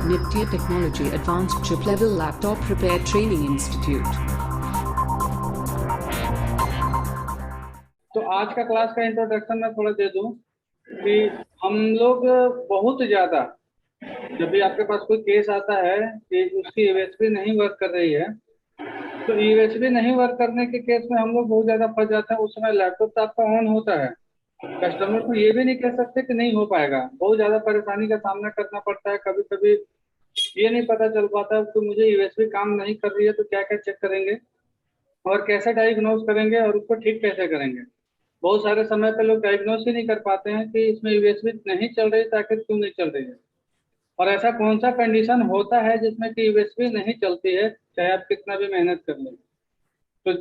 Nitya Technology Advanced Chip Level Laptop Repair Training Institute. तो आज का क्लास का इंट्रोडक्शन मैं थोड़ा दे दूं कि हम लोग बहुत ज़्यादा जब भी आपके पास कोई केस आता है कि उसकी यूएसबी नहीं वर्क कर रही है, तो यूएसबी नहीं वर्क करने के केस में हम लोग बहुत ज़्यादा फंस जाते हैं। उस समय लैपटॉप तो आपका ऑन होता है, कस्टमर को ये भी नहीं कह सकते कि नहीं हो पाएगा। बहुत ज़्यादा परेशानी का सामना करना पड़ता है। कभी कभी ये नहीं पता चल पाता कि मुझे यूएसबी काम नहीं कर रही है तो क्या क्या चेक करेंगे और कैसे डायग्नोज करेंगे और उसको ठीक कैसे करेंगे। बहुत सारे समय पे लोग डायग्नोज ही नहीं कर पाते हैं कि इसमें यूएसबी नहीं चल रही तो आखिर क्यों नहीं चल रही है, और ऐसा कौन सा कंडीशन होता है जिसमें कि यूएसबी नहीं चलती है चाहे आप कितना भी मेहनत कर लें। तो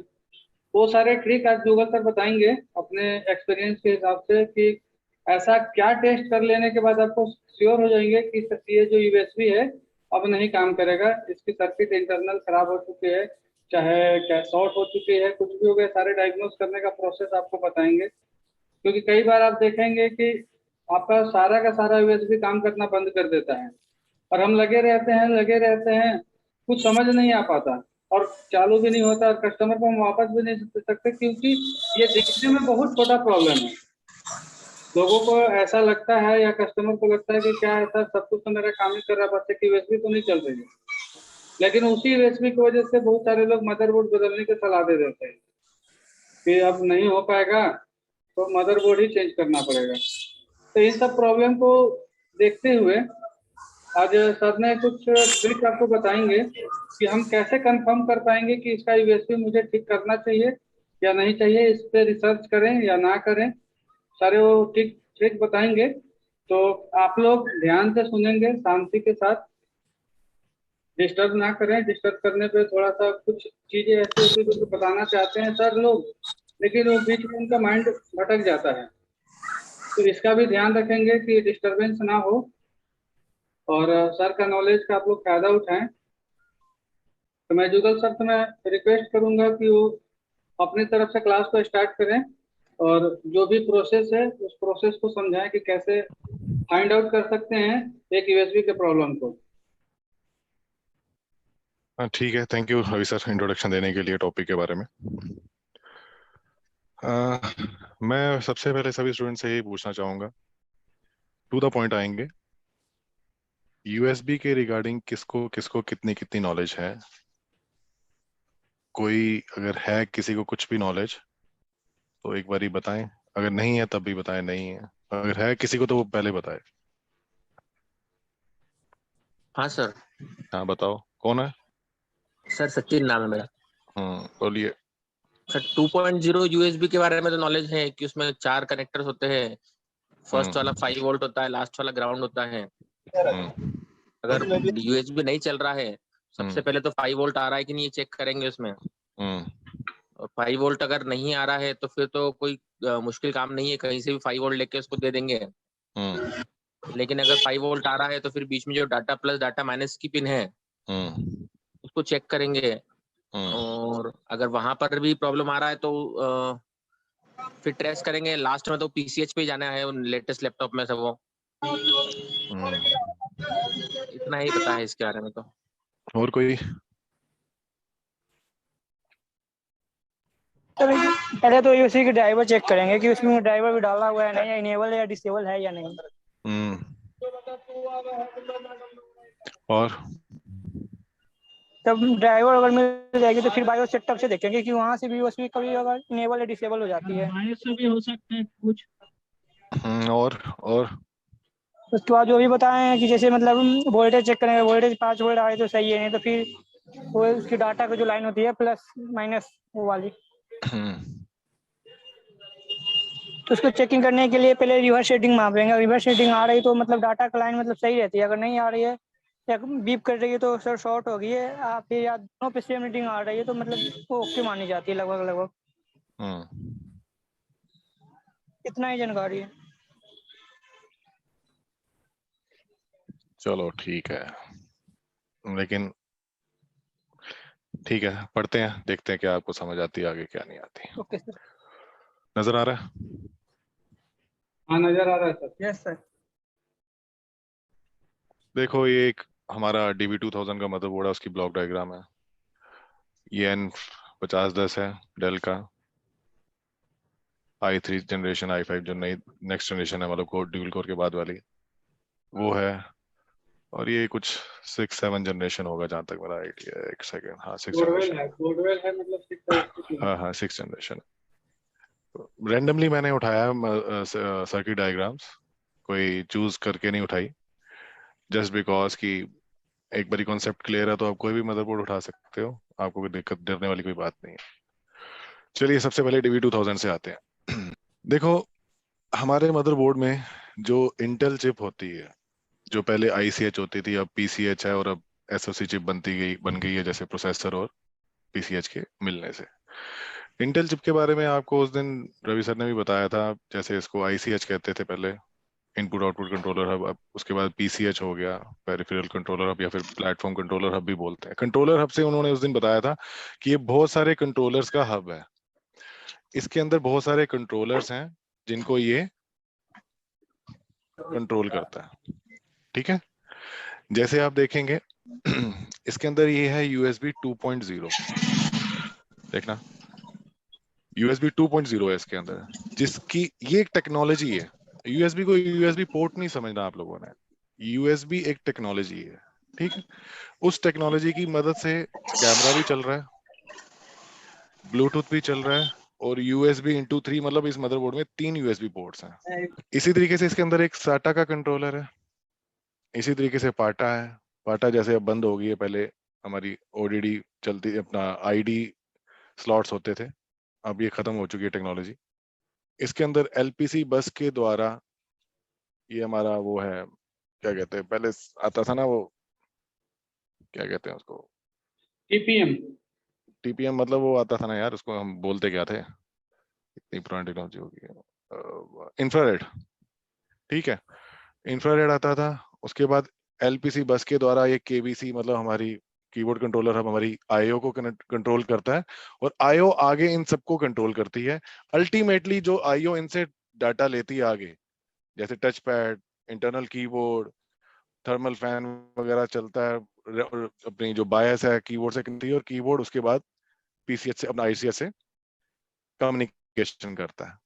वो सारे ट्रिक आज गूगल सर बताएंगे अपने एक्सपीरियंस के हिसाब से कि ऐसा क्या टेस्ट कर लेने के बाद आपको श्योर हो जाएंगे कि ये जो यूएसबी है अब नहीं काम करेगा, इसकी सर्किट इंटरनल खराब हो चुकी है, चाहे क्या शॉर्ट हो चुकी है, कुछ भी हो गया, सारे डायग्नोज करने का प्रोसेस आपको बताएंगे। क्योंकि कई बार आप देखेंगे कि आपका सारा का सारा यूएसबी काम करना बंद कर देता है और हम लगे रहते हैं, कुछ समझ नहीं आ पाता और चालू भी नहीं होता और कस्टमर को हम वापस भी नहीं दे सकते क्योंकि ये दिखने में बहुत छोटा प्रॉब्लम है। लोगों को ऐसा लगता है या कस्टमर को लगता है कि क्या ऐसा सब कुछ तो मेरा काम ही कर रहा है, बच्चे की यूएसबी तो नहीं चल रही है। लेकिन उसी यूएसबी की वजह से बहुत सारे लोग मदरबोर्ड बदलने की सलाह दे देते हैं कि अब नहीं हो पाएगा तो मदरबोर्ड ही चेंज करना पड़ेगा। तो इन सब प्रॉब्लम को देखते हुए आज सर ने कुछ ट्रिक आपको बताएंगे कि हम कैसे कंफर्म कर पाएंगे कि इसका यूएसबी मुझे ठीक करना चाहिए या नहीं चाहिए, इस पे रिसर्च करें या ना करें, सारे वो ट्रिक ट्रिक बताएंगे। तो आप लोग ध्यान से सुनेंगे, शांति के साथ, डिस्टर्ब ना करें। डिस्टर्ब करने पे थोड़ा सा कुछ चीजें ऐसी होती है जो बताना चाहते हैं सर लोग, लेकिन वो बीच में उनका माइंड भटक जाता है। तो इसका भी ध्यान रखेंगे कि डिस्टरबेंस ना हो और सर का नॉलेज का आप लोग फायदा उठाएं। तो मैं जुगल सर से मैं रिक्वेस्ट करूंगा कि वो अपनी तरफ से क्लास को स्टार्ट करें और जो भी प्रोसेस है उस प्रोसेस को समझाएं कि कैसे फाइंड आउट कर सकते हैं एक यूएसबी के प्रॉब्लम को। ठीक है, thank you Ravi sir introduction देने के लिए टॉपिक के बारे में। मैं सबसे पहले सभी स्टूडेंट से यही पूछना चाहूंगा, टू द पॉइंट आएंगे। यूएसबी के रिगार्डिंग किसको किसको कितनी कितनी नॉलेज है? कोई अगर है किसी को कुछ भी नॉलेज तो एक बार ही बताएं, अगर नहीं है तब भी बताएं, नहीं है अगर है किसी को तो वो पहले बताए। हाँ सर। हाँ बताओ, कौन है? सर सचिन नाम है मेरा। बोलिए। सर 2.0 यूएसबी के बारे में तो नॉलेज है कि उसमें 4 कनेक्टर्स होते हैं। फर्स्ट वाला 5 वोल्ट होता है, लास्ट वाला ग्राउंड होता है। अगर यूएसबी नहीं चल रहा है, सबसे पहले तो 5 वोल्ट आ रहा है कि नहीं ये चेक करेंगे उसमें। और 5 वोल्ट अगर नहीं आ रहा है तो फिर तो कोई मुश्किल काम नहीं है, कहीं से भी 5 वोल्ट लेके उसको दे देंगे। लेकिन अगर 5 वोल्ट आ रहा है तो फिर बीच में जो डाटा प्लस डाटा माइनस की पिन है उसको चेक करेंगे। और अगर वहां पर भी प्रॉब्लम आ रहा है तो फिर ट्रेस करेंगे। लास्ट में तो पीसीएच पे जाना है उन लेटेस्ट लैपटॉप में से वो। इतना ही पता है इसके बारे में तो। और कोई? पहले तो यूसी की ड्राइवर चेक करेंगे कि उसमें ड्राइवर भी डाला हुआ है नहीं, या इनेबल या डिसेबल है या नहीं। और तब ड्राइवर अगर मिल जाएगी तो फिर बायोस सेटअप से देखेंगे कि वहां से भी यूएसबी कभी अगर इनेबल या डिसेबल हो जाती है। बायोस से भी हो सकता है कुछ। और उसके बाद जो भी बताए हैं कि जैसे मतलब वोल्टेज चेक करेंगे, वोल्टेज 5 वोल्ट आए तो सही है, नहीं तो फिर वो उसकी डाटा की जो लाइन होती है प्लस माइनस वो वाली, तो उसको चेकिंग करने के लिए पहले रिवर्स शेडिंग मापेंगे। रिवर्स शेडिंग आ रही तो मतलब डाटा का लाइन मतलब सही रहती है, अगर नहीं आ रही है या बीप कर रही है तो सर शॉर्ट हो गई है। आप फिर या दोनों पे सेम रीडिंग आ रही है तो मतलब वो ओके मानी जाती है लगभग। इतना ही जानकारी है। चलो ठीक है, लेकिन ठीक है, पढ़ते हैं, देखते हैं क्या आपको समझ आती है आगे क्या नहीं आती। Okay sir. नजर आ रहा है? हाँ नजर आ रहा है सर। Yes sir. देखो, ये एक हमारा DB2000 का मदरबोर्ड है, उसकी ब्लॉक डायग्राम है। ये N5010 है डेल का, i3 जनरेशन, i5 जो नई नेक्स्ट जनरेशन है, मतलब कोर ड्यूल कोर के बाद वाली वो है। और ये कुछ 6-7 जनरेशन होगा जहां तक मेरा आइडिया है। एक सेकेंड, हाँ 6 बोरवेल जनरेशन। है मतलब 6 हाँ हाँ 6 जनरेशन। रैंडमली मैंने उठाया सर्किट डायग्राम्स, कोई चूज करके नहीं उठाई, जस्ट बिकॉज कि एक बारी कॉन्सेप्ट क्लियर है तो आप कोई भी मदरबोर्ड उठा सकते हो, आपको कोई दिक्कत डरने वाली कोई बात नहीं है। चलिए सबसे पहले DB2000 से आते हैं। देखो हमारे मदरबोर्ड में जो इंटेल चिप होती है, जो पहले ICH होती थी, अब PCH है, और अब SoC चिप बन गई है, जैसे प्रोसेसर और PCH के मिलने से। इंटेल चिप के बारे में आपको उस दिन रवि सर ने भी बताया था, जैसे इसको ICH कहते थे पहले, इनपुट आउटपुट कंट्रोलर हब, अब उसके बाद PCH हो गया, पेरिफेरल कंट्रोलर हब, या फिर प्लेटफॉर्म कंट्रोलर हब भी बोलते हैं। कंट्रोलर हब से उन्होंने उस दिन बताया था कि ये बहुत सारे कंट्रोलर्स का हब है, इसके अंदर बहुत सारे कंट्रोलर्स हैं जिनको ये कंट्रोल करता है। ठीक है, जैसे आप देखेंगे इसके अंदर ये है USB 2.0, देखना USB 2.0 है इसके अंदर, जिसकी ये एक टेक्नोलॉजी है। USB को USB पोर्ट नहीं समझना आप लोगों ने, USB एक टेक्नोलॉजी है। ठीक है, उस टेक्नोलॉजी की मदद से कैमरा भी चल रहा है, ब्लूटूथ भी चल रहा है, और USB into 3, मतलब इस मदरबोर्ड में 3 USB पोर्ट्स हैं। इसी तरीके से इसके अंदर एक SATA का कंट्रोलर है, इसी तरीके से पाटा है। पाटा जैसे अब बंद हो गई है, पहले हमारी ODD चलती, अपना ID स्लॉट्स होते थे, अब ये खत्म हो चुकी है टेक्नोलॉजी। इसके अंदर LPC बस के द्वारा ये हमारा वो है, क्या कहते हैं, पहले आता था ना वो, क्या कहते हैं उसको, TPM, मतलब वो आता था ना यार, उसको हम बोलते क्या थे, इतनी पुरानी टेक्नोलॉजी होगी, इंफ्रारेड। ठीक है, इंफ्रारेड आता था। उसके बाद LPC बस के द्वारा ये KBC, मतलब हमारी कीबोर्ड कंट्रोलर हब, हमारी IO को कंट्रोल करता है, और IO आगे इन सबको कंट्रोल करती है। अल्टीमेटली जो IO इनसे डाटा लेती है आगे, जैसे touch pad, internal keyboard, thermal fan वगैरह चलता है, अपनी जो बायस है कीबोर्ड से कनेक्ट है, और कीबोर्ड उसके बाद PCH से, अपना ICH से कम्युनिकेशन करता है।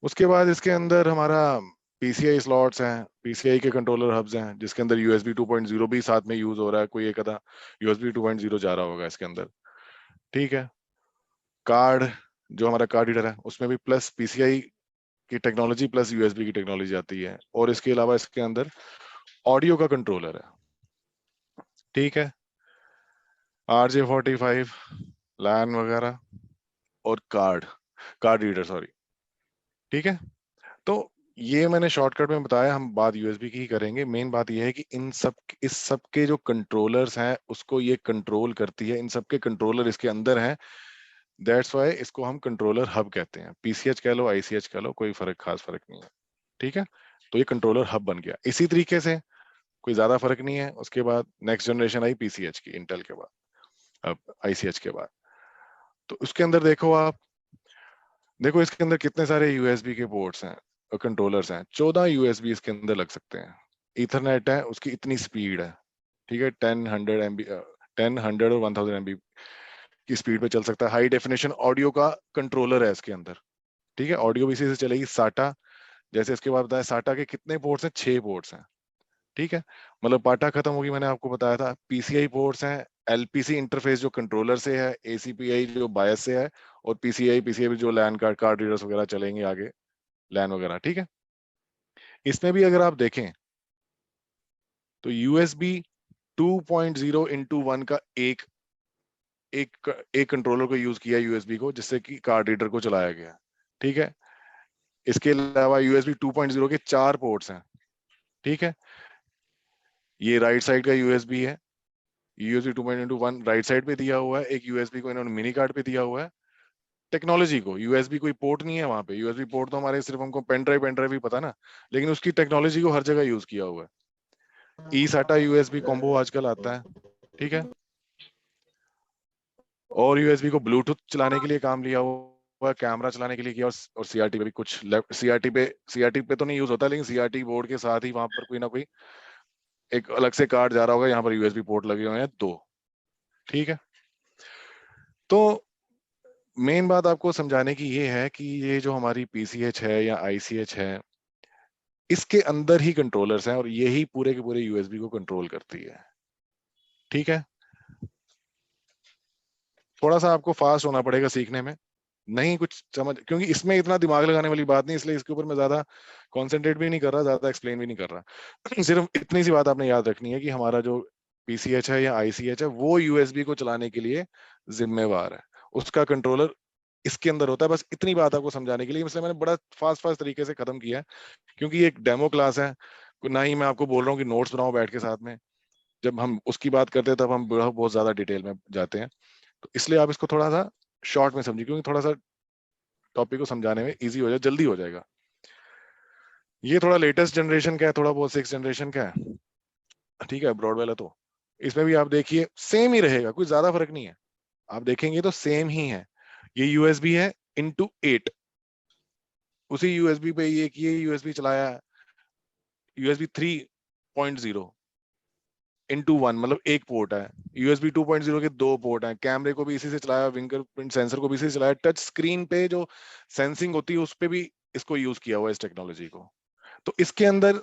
उसके बाद इसके अंदर हमारा PCI स्लॉट्स हैं, PCI के कंट्रोलर हब्स हैं, जिसके अंदर USB 2.0 भी साथ में यूज हो रहा है, कोई एक आधा USB 2.0 जा रहा होगा इसके अंदर। ठीक है, कार्ड, जो हमारा कार्ड रीडर है, उसमें भी प्लस PCI की टेक्नोलॉजी प्लस USB की टेक्नोलॉजी आती है। और इसके अलावा इसके अंदर ऑडियो का कंट्रोलर है। ठीक है, RJ45, LAN वगैरह, और कार्ड रीडर, सॉरी। ठीक है, तो ये मैंने शॉर्टकट में बताया, हम बात USB की ही करेंगे। मेन बात ये है कि इस सब के जो कंट्रोलर्स हैं उसको ये कंट्रोल करती है, इन सब के कंट्रोलर इसके अंदर हैं, दैट्स वाई इसको हम कंट्रोलर हब कहते हैं। PCH कह लो, ICH कह लो, कोई खास फर्क नहीं है। ठीक है, तो ये कंट्रोलर हब बन गया। इसी तरीके से कोई ज्यादा फर्क नहीं है। उसके बाद नेक्स्ट जनरेशन आई PCH की, इंटेल के बाद, अब ICH के बाद। तो उसके अंदर देखो आप, देखो इसके अंदर कितने सारे USB के पोर्ट्स हैं, कंट्रोलर्स हैं। 14 USB इसके अंदर लग सकते हैं। इथरनेट है, उसकी इतनी स्पीड है। ठीक है, 10 MB, 10 100 और 1000 MB की स्पीड पे चल सकता है। हाई डेफिनेशन ऑडियो का कंट्रोलर है इसके अंदर। ठीक है, ऑडियो भी इसी से चलेगी। SATA, जैसे इसके बाद बताया, SATA के कितने पोर्ट्स हैं, 6 पोर्ट्स हैं। ठीक है, मतलब पाटा खत्म होगी, मैंने आपको बताया था। PCI पोर्ट्स हैं, LPC इंटरफेस जो कंट्रोलर से है, ACPI जो बायस से है, और PCI जो LAN कार्ड रीडर्स वगैरह चलेंगे आगे, LAN वगैरह। ठीक है, इसमें भी अगर आप देखें तो USB 2.0 into 1 का एक कंट्रोलर को यूज किया USB को, जिससे कि कार्ड रीडर को चलाया गया। ठीक है, इसके अलावा USB 2.0 के 4 पोर्ट्स हैं। ठीक है, ये राइट साइड का USB है, USB 2.1 राइट साइड पे दिया हुआ है। एक USB को इन्होंने मिनी कार्ड पे दिया हुआ है। टेक्नोलॉजी को, USB कोई पोर्ट नहीं है वहां पे। USB पोर्ट तो हमारे सिर्फ हमको पेन ड्राइव भी पता ना, लेकिन उसकी टेक्नोलॉजी को हर जगह यूज किया हुआ है। eSATA USB कॉम्बो आजकल आता है। ठीक है, और USB को ब्लूटूथ चलाने के लिए काम लिया हुआ, कैमरा चलाने के लिए किया, और CRT पे भी कुछ CRT पे तो नहीं यूज होता, लेकिन CRT बोर्ड के साथ ही वहां पर कोई ना कोई एक अलग से कार्ड जा रहा होगा, यहाँ पर यूएसबी पोर्ट लगे हुए हैं 2। ठीक है, तो मेन बात आपको समझाने की ये है कि ये जो हमारी पीसीएच है या आईसीएच है, इसके अंदर ही कंट्रोलर्स हैं और यही पूरे के पूरे यूएसबी को कंट्रोल करती है। ठीक है, थोड़ा सा आपको फास्ट होना पड़ेगा सीखने में, नहीं कुछ समझ, क्योंकि इसमें इतना दिमाग लगाने वाली बात नहीं, इसलिए इसके ऊपर मैं ज्यादा कंसंट्रेट भी नहीं कर रहा, ज्यादा एक्सप्लेन भी नहीं कर रहा। सिर्फ इतनी सी बात आपने याद रखनी है कि हमारा जो पीसीएच है या आईसीएच है वो यूएसबी को चलाने के लिए जिम्मेवार है, उसका कंट्रोलर इसके अंदर होता है। बस इतनी बात आपको समझाने के लिए, इसलिए मैंने बड़ा फास्ट फास्ट तरीके से खत्म किया है, क्योंकि ये एक डेमो क्लास है, ना ही मैं आपको बोल रहा हूँ कि नोट्स बनाओ बैठ के साथ में। जब हम उसकी बात करते हैं तब हम बहुत ज्यादा डिटेल में जाते हैं, तो इसलिए आप इसको थोड़ा सा शॉर्ट में समझिए, क्योंकि थोड़ा सा टॉपिक को समझाने में इजी हो जाए, जल्दी हो जाएगा। ये थोड़ा लेटेस्ट जनरेशन का है, थोड़ा बहुत 6th जनरेशन का है। ठीक है, ब्रॉड वाला तो इसमें भी आप देखिए सेम ही रहेगा, कोई ज्यादा फर्क नहीं है, आप देखेंगे तो सेम ही है। ये यूएसबी है इंटू 8, उसी यूएसबी पे ये यूएसबी चलाया है, यूएसबी 3.0 इंटू 1, मतलब एक पोर्ट है। यूएसबी 2.0 के 2 पोर्ट हैं, कैमरे को भी इसी से चलाया, फिंगरप्रिंट सेंसर को भी इसी से चलाया, टच स्क्रीन पे जो सेंसिंग होती है उस पे भी इसको यूज किया हुआ है, इस टेक्नोलॉजी को। तो इसके अंदर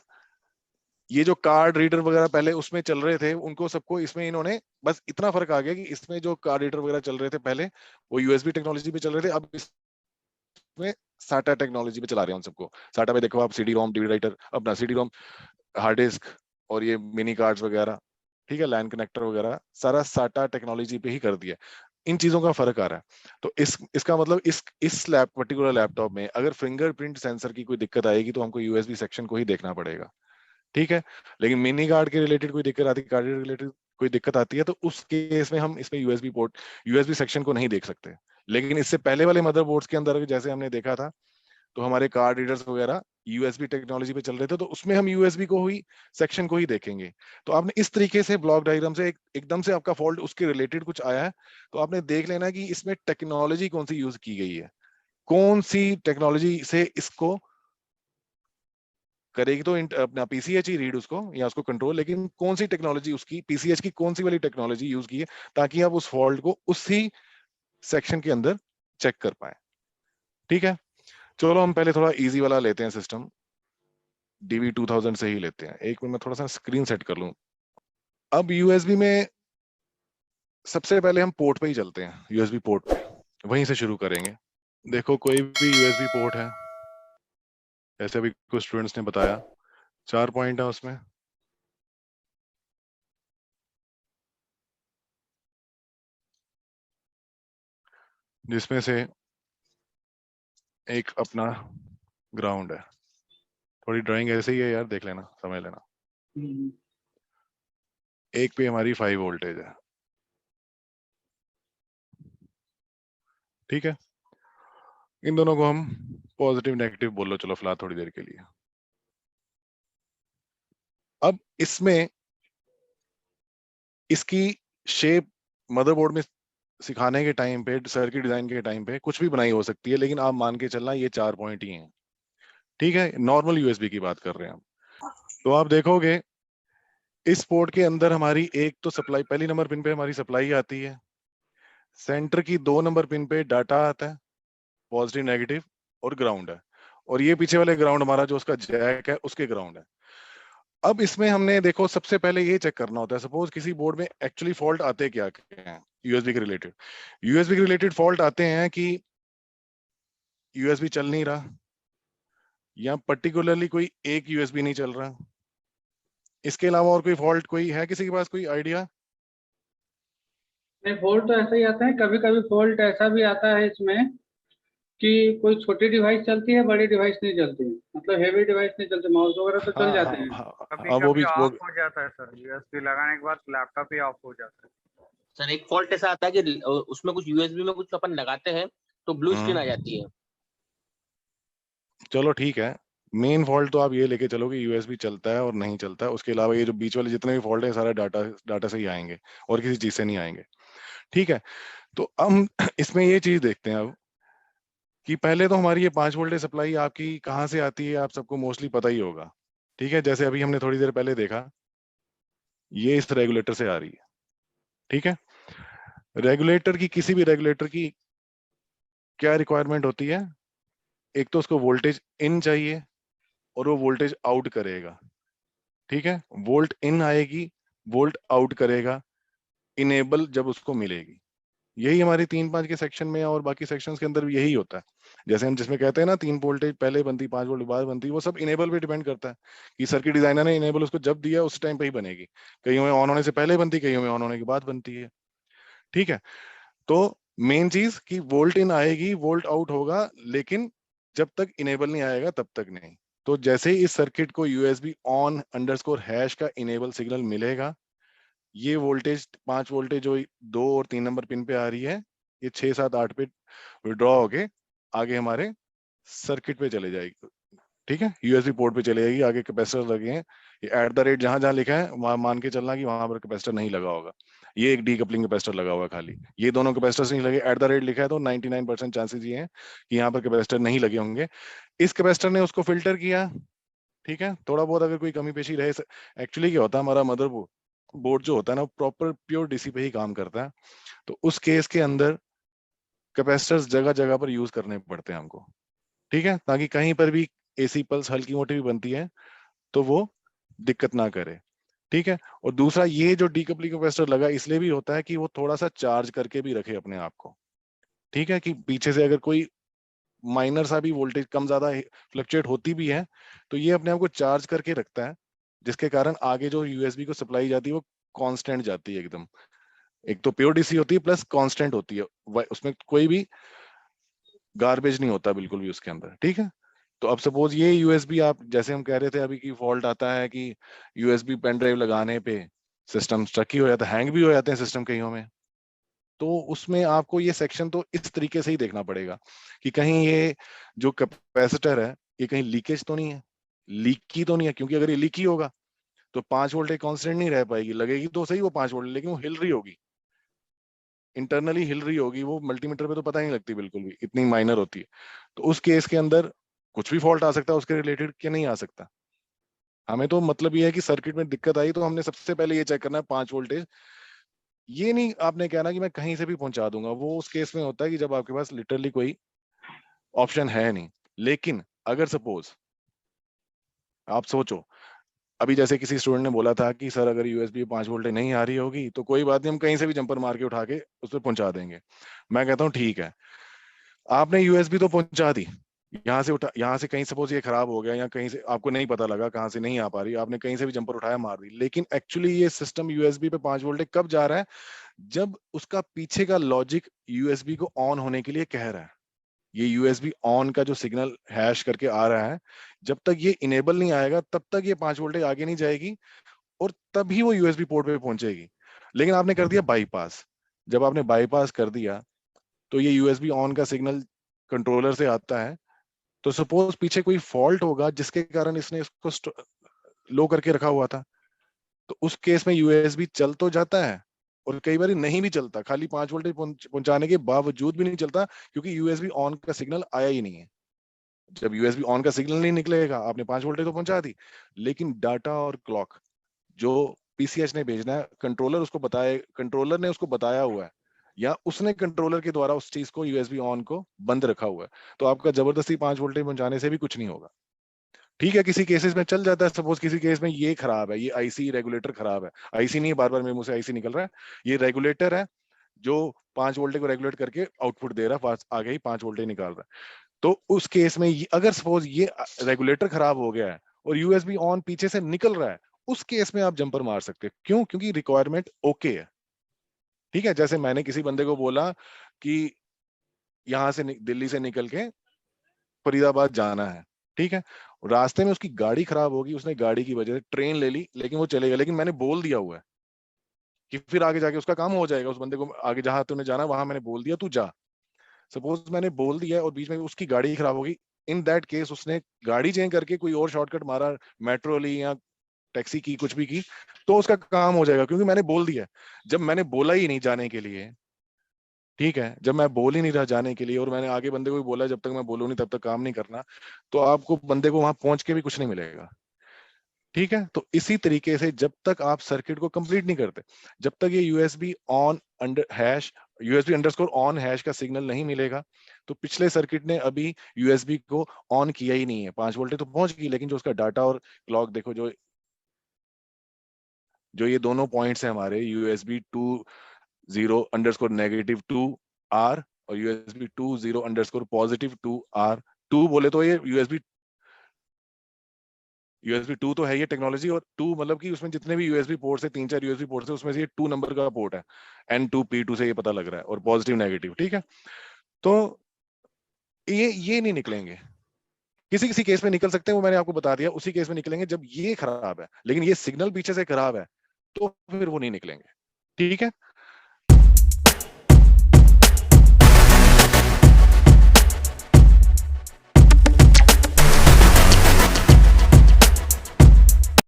ये जो कार्ड रीडर वगैरह पहले उसमें चल रहे थे, उनको सबको इसमें इन्होंने, बस इतना फर्क आ गया कि इसमें जो कार्ड रीडर वगैरह चल रहे थे पहले वो यूएसबी टेक्नोलॉजी पे चल रहे थे, अब इसमें साटा टेक्नोलॉजी पे चला रहे हैं उन सबको। साटा पे देखो आप सीडी रोम, डीवी राइटर, अपना सीडी रोम, हार्ड डिस्क और ये मिनी कार्ड्स वगैरह, ठीक है, लैन कनेक्टर वगैरह, सारा साटा टेक्नोलॉजी पे ही कर दिया। इन चीजों का फर्क आ रहा है। तो इसका मतलब इस पर्टिकुलर लैपटॉप में अगर फिंगरप्रिंट सेंसर की कोई दिक्कत आएगी तो हमको यूएसबी सेक्शन को ही देखना पड़ेगा। ठीक है, लेकिन मिनी कार्ड के रिलेटेड कोई दिक्कत आती है, कार्ड रिलेटेड कोई दिक्कत आती है, तो उस केस में हम इसमें यूएसबी पोर्ट, यूएसबी सेक्शन को नहीं देख सकते। लेकिन इससे पहले वाले मदरबोर्ड्स के अंदर जैसे हमने देखा था, तो हमारे कार्ड रीडर्स वगैरह यूएसबी टेक्नोलॉजी पे चल रहे थे, तो उसमें हम यूएसबी को ही, सेक्शन को ही देखेंगे। तो आपने इस तरीके से ब्लॉक डायग्राम से एकदम से आपका फॉल्ट उसके रिलेटेड कुछ आया है, तो आपने देख लेना कि इसमें टेक्नोलॉजी कौन सी यूज की गई है, कौन सी टेक्नोलॉजी से इसको करेगी, तो अपना पीसीएच ही रीड उसको या उसको कंट्रोल, लेकिन कौन सी टेक्नोलॉजी उसकी पीसीएच की कौन सी वाली टेक्नोलॉजी यूज की है, ताकि आप उस फॉल्ट को उसी सेक्शन के अंदर चेक कर पाए। ठीक है, चलो हम पहले थोड़ा इजी वाला लेते हैं सिस्टम, डीवी 2000 से ही लेते हैं। एक मिनट में थोड़ा सा स्क्रीन सेट कर लूं। अब यूएसबी में सबसे पहले हम पोर्ट पे ही चलते हैं, यूएसबी पोर्ट पे, वहीं से शुरू करेंगे। देखो कोई भी यूएसबी पोर्ट है, जैसे अभी कुछ स्टूडेंट्स ने बताया 4 पॉइंट है उसमें, जिसमें से एक अपना ग्राउंड है। थोड़ी ड्राइंग ऐसे ही है यार, देख लेना, समझ लेना। एक पे हमारी 5 वोल्टेज है। ठीक है, इन दोनों को हम पॉजिटिव नेगेटिव बोल लो, चलो फिलहाल थोड़ी देर के लिए। अब इसमें इसकी शेप मदरबोर्ड में सिखाने के टाइम पे, सर्किट डिजाइन के टाइम पे कुछ भी बनाई हो सकती है, लेकिन आप मान के चलना ये 4 पॉइंट ही हैं। ठीक है, नॉर्मल यूएसबी की बात कर रहे हैं हम। तो आप देखोगे इस पोर्ट के अंदर हमारी एक तो सप्लाई, पहली नंबर पिन पे हमारी सप्लाई आती है, सेंटर की 2 नंबर पिन पे डाटा आता है, पॉजिटिव नेगेटिव और ग्राउंड है, और ये पीछे वाले ग्राउंड हमारा जो उसका जैक है उसके ग्राउंड है। अब इसमें हमने देखो सबसे पहले ये चेक करना होता है, सपोज किसी बोर्ड में एक्चुअली फॉल्ट आते क्या हैं यूएसबी के रिलेटेड। यूएसबी के रिलेटेड फॉल्ट आते हैं कि यूएसबी चल नहीं रहा, या पर्टिकुलरली कोई एक यूएसबी नहीं चल रहा। इसके अलावा और कोई फॉल्ट कोई है किसी के पास कोई आइडिया? नहीं, फॉल्ट तो ऐसा ही आता है, कभी कभी फॉल्ट ऐसा भी आता है इसमें कि कोई छोटी डिवाइस चलती है, बड़ी डिवाइस नहीं चलती, मतलब हेवी डिवाइस नहीं चलती, माउस वगैरह तो चल जाते हैं। कभी वो कभी भी ऑफ हो जाता है सर, यूएसबी लगाने के बाद लैपटॉप ही ऑफ हो जाता है। सर एक फॉल्ट ऐसा आता है कि उसमें कुछ यूएसबी में कुछ अपन लगाते हैं तो ब्लू स्क्रीन आ जाती है। चलो ठीक है, मेन फॉल्ट तो आप ये लेके चलो कि यूएसबी चलता है और नहीं चलता है, उसके अलावा ये जो बीच वाले जितने भी फॉल्ट है सारा डाटा से ही आएंगे और किसी चीज से नहीं आएंगे। ठीक है, तो हम इसमें ये चीज देखते हैं अब कि पहले तो हमारी ये 5 वोल्टेज सप्लाई आपकी कहाँ से आती है, आप सबको मोस्टली पता ही होगा। ठीक है, जैसे अभी हमने थोड़ी देर पहले देखा ये इस रेगुलेटर से आ रही है। ठीक है, रेगुलेटर की, किसी भी रेगुलेटर की क्या रिक्वायरमेंट होती है? एक तो उसको वोल्टेज इन चाहिए और वो वोल्टेज आउट करेगा। ठीक है, वोल्ट इन आएगी, वोल्ट आउट करेगा, इनेबल जब उसको मिलेगी। यही हमारी 3-5 के सेक्शन में और बाकी सेक्शंस के अंदर भी यही होता है। जैसे हम जिसमें कहते हैं ना 3 वोल्टेज पहले बनती, 5 वोल्ट बाद बनती, वो सब इनेबल पे डिपेंड करता है कि सर्किट डिजाइनर ने इनेबल उसको जब दिया उस टाइम पे ही बनेगी। कईयों में ऑन होने से पहले बनती, कईयों में ऑन होने के बाद बनती है। ठीक है, तो मेन चीज कि वोल्ट इन आएगी, वोल्ट आउट होगा, लेकिन जब तक इनेबल नहीं आएगा तब तक नहीं। तो जैसे ही इस सर्किट को यूएसबी ऑन अंडरस्कोर हैश का इनेबल सिग्नल मिलेगा, ये वोल्टेज 5 वोल्टेज जो 2 और 3 नंबर पिन पे आ रही है, ये 6, 7, 8 पे विड्रॉ होके आगे हमारे सर्किट पे चले जाएगी। ठीक है, यूएसबी पोर्ट पे चले जाएगी। आगे कैपेसिटर लगे हैं, ये एट द रेट जहां जहां लिखा है वहां मान के चलना कि वहां पर कैपेसिटर नहीं लगा होगा। ये एक डीकपलिंग कैपेसिटर लगा हुआ है खाली, ये दोनों कैपेसिटर्स नहीं लगे। एट द रेट लिखा है तो 99% चांसेस ये हैं कि यहाँ पर कैपेसिटर नहीं लगे होंगे। इस कैपेसिटर ने उसको फिल्टर किया। ठीक है, थोड़ा बहुत अगर कोई कमी पेशी रहे, एक्चुअली क्या होता है, हमारा मदर बोर्ड जो होता है ना, प्रॉपर प्योर डीसी पे ही काम करता है। तो उस केस के अंदर कैपेसिटर्स जगह जगह पर यूज करने पड़ते हैं हमको। ठीक है, ताकि कहीं पर भी एसी पल्स हल्की मोटी भी बनती है तो वो दिक्कत ना करे। ठीक है, और दूसरा ये जो डीकपलिंग कैपेसिटर लगा इसलिए भी होता है कि वो थोड़ा सा चार्ज करके भी रखे अपने आप को। ठीक है, कि पीछे से अगर कोई माइनर सा भी वोल्टेज कम ज्यादा फ्लक्चुएट होती भी है तो ये अपने आप को चार्ज करके रखता है, जिसके कारण आगे जो यूएसबी को सप्लाई जाती है वो कांस्टेंट जाती है एकदम। एक तो प्योर डीसी होती है प्लस कांस्टेंट होती है, उसमें कोई भी गार्बेज नहीं होता बिल्कुल भी उसके अंदर। ठीक है, तो अब सपोज ये यूएसबी, आप जैसे हम कह रहे थे अभी की फॉल्ट आता है कि यूएसबी पेन ड्राइव लगाने पे सिस्टम स्टक ही हो जाता है, हैंग भी हो जाते हैं सिस्टम कईयों में। तो उसमें आपको ये सेक्शन तो इस तरीके से ही देखना पड़ेगा कि कहीं ये जो कैपेसिटर है ये कहीं लीकेज तो नहीं है, लीकी तो नहीं है। क्योंकि अगर ये लीकी होगा तो 5 वोल्ट एक कांस्टेंट नहीं रह पाएगी, लगेगी तो सही वो 5 वोल्ट, लेकिन वो हिल रही होगी, इंटरनली हिल रही होगी, वो मल्टीमीटर पे तो पता ही नहीं लगती बिल्कुल भी, इतनी माइनर होती है। तो उस केस के अंदर कुछ भी फॉल्ट आ सकता है उसके रिलेटेड के नहीं आ सकता। हमें तो मतलब ये है कि सर्किट में दिक्कत आई तो हमने सबसे पहले ये चेक करना है 5 वोल्टेज। ये नहीं आपने कहना कि मैं कहीं से भी पहुंचा दूंगा, वो उस केस में होता है कि जब आपके पास लिटरली कोई ऑप्शन है नहीं। लेकिन अगर सपोज आप सोचो, अभी जैसे किसी स्टूडेंट ने बोला था कि सर अगर यूएसबी 5 वोल्ट नहीं आ रही होगी तो कोई बात नहीं, हम कहीं से भी जंपर मार के उठा के उस पर पहुंचा देंगे। मैं कहता हूँ ठीक है, आपने यूएसबी तो पहुंचा दी, यहाँ से उठा, यहाँ से कहीं सपोज ये खराब हो गया या कहीं से आपको नहीं पता लगा कहाँ से नहीं आ पा रही, आपने कहीं से भी जंपर उठाया मार दी, लेकिन एक्चुअली ये सिस्टम यूएसबी पे 5 वोल्ट कब जा रहा है? जब उसका पीछे का लॉजिक यूएसबी को ऑन होने के लिए कह रहा है। ये यूएसबी ऑन का जो सिग्नल हैश करके आ रहा है, जब तक ये इनेबल नहीं आएगा तब तक ये 5 वोल्टेज आगे नहीं जाएगी और तभी वो यूएसबी पोर्ट पे पहुंचेगी। लेकिन आपने कर दिया बाईपास। जब आपने बाईपास कर दिया तो ये यूएसबी ऑन का सिग्नल कंट्रोलर से आता है, तो सपोज पीछे कोई फॉल्ट होगा जिसके कारण इसने इसको लो करके रखा हुआ था, तो उस केस में यूएसबी चल तो जाता है और कई बार नहीं भी चलता, खाली 5 वोल्टेज पहुंचाने के बावजूद भी नहीं चलता क्योंकि यूएसबी ऑन का सिग्नल आया ही नहीं है। जब यूएसबी ऑन का सिग्नल नहीं निकलेगा, आपने 5 वोल्टेज तो पहुंचा दी, लेकिन डाटा और क्लॉक जो पीसीएच ने भेजना है, कंट्रोलर ने उसको बताया हुआ है या उसने कंट्रोलर के द्वारा उस चीज को यूएसबी ऑन को बंद रखा हुआ है, तो आपका जबरदस्ती 5 वोल्टेज पहुंचाने से भी कुछ नहीं होगा। ठीक है, किसी केसेस में चल जाता है, सपोज किसी केस में ये खराब है, ये आईसी रेगुलेटर खराब है, आईसी नहीं, बार बार मेरे मुंह से आईसी निकल रहा है, ये रेगुलेटर है जो 5 वोल्टेज को रेगुलेट करके आउटपुट दे रहा है, आगे ही 5 वोल्टेज निकाल रहा है। तो उस केस में अगर सपोज ये रेगुलेटर खराब हो गया है और यूएसबी ऑन पीछे से निकल रहा है, उस केस में आप जंपर मार सकते हैं। क्यों? क्योंकि रिक्वायरमेंट ओके है। ठीक है, जैसे मैंने किसी बंदे को बोला कि यहां से दिल्ली से निकल के फरीदाबाद जाना है, ठीक है, रास्ते में उसकी गाड़ी खराब होगी, उसने गाड़ी की वजह से ट्रेन ले ली, लेकिन वो चलेगा, लेकिन मैंने बोल दिया हुआ है कि फिर आगे जाके उसका काम हो जाएगा, उस बंदे को आगे जहां तूने जाना वहां मैंने बोल दिया तू जा। सपोज मैंने बोल दिया और बीच में उसकी गाड़ी खराब होगी, इन दैट केस उसने गाड़ी चेंज करके कोई और शॉर्टकट मारा, मेट्रो ली या टैक्सी की, कुछ भी की, तो उसका काम हो जाएगा क्योंकि मैंने बोल दिया। जब मैंने बोला ही नहीं जाने के लिए, ठीक है, जब मैं बोल ही नहीं रहा जाने के लिए और मैंने आगे बंदे को भी बोला जब तक मैं बोलूं नहीं तब तक काम नहीं करना, तो आपको बंदे को वहां पहुंच के भी कुछ नहीं मिलेगा। ठीक है, तो इसी तरीके से जब तक आप सर्किट को कंप्लीट नहीं करते, जब तक ये USB on under hash USB underscore on hash का सिग्नल नहीं मिलेगा, तो पिछले सर्किट ने अभी यूएसबी को ऑन किया ही नहीं है। 5 वोल्टेज तो पहुंच गई, लेकिन जो उसका डाटा और क्लॉक देखो, जो ये दोनों पॉइंट्स हैं हमारे, यूएसबी 20_-2R और यूएसबी 20_+2R, 2 बोले तो ये यूएसबी 2 तो है ये टेक्नोलॉजी, और 2 मतलब कि उसमें जितने भी यूएसबी पोर्ट्स है, 3-4 यूएसबी पोर्ट्स है, उसमें से ये 2 नंबर का पोर्ट है, N2P2 से ये पता लग रहा है, और पॉजिटिव नेगेटिव। ठीक है, तो ये नहीं निकलेंगे। किसी किसी केस में निकल सकते हैं, वो मैंने आपको बता दिया, उसी केस में निकलेंगे जब ये खराब है, लेकिन ये सिग्नल पीछे से खराब है तो फिर वो नहीं निकलेंगे। ठीक है,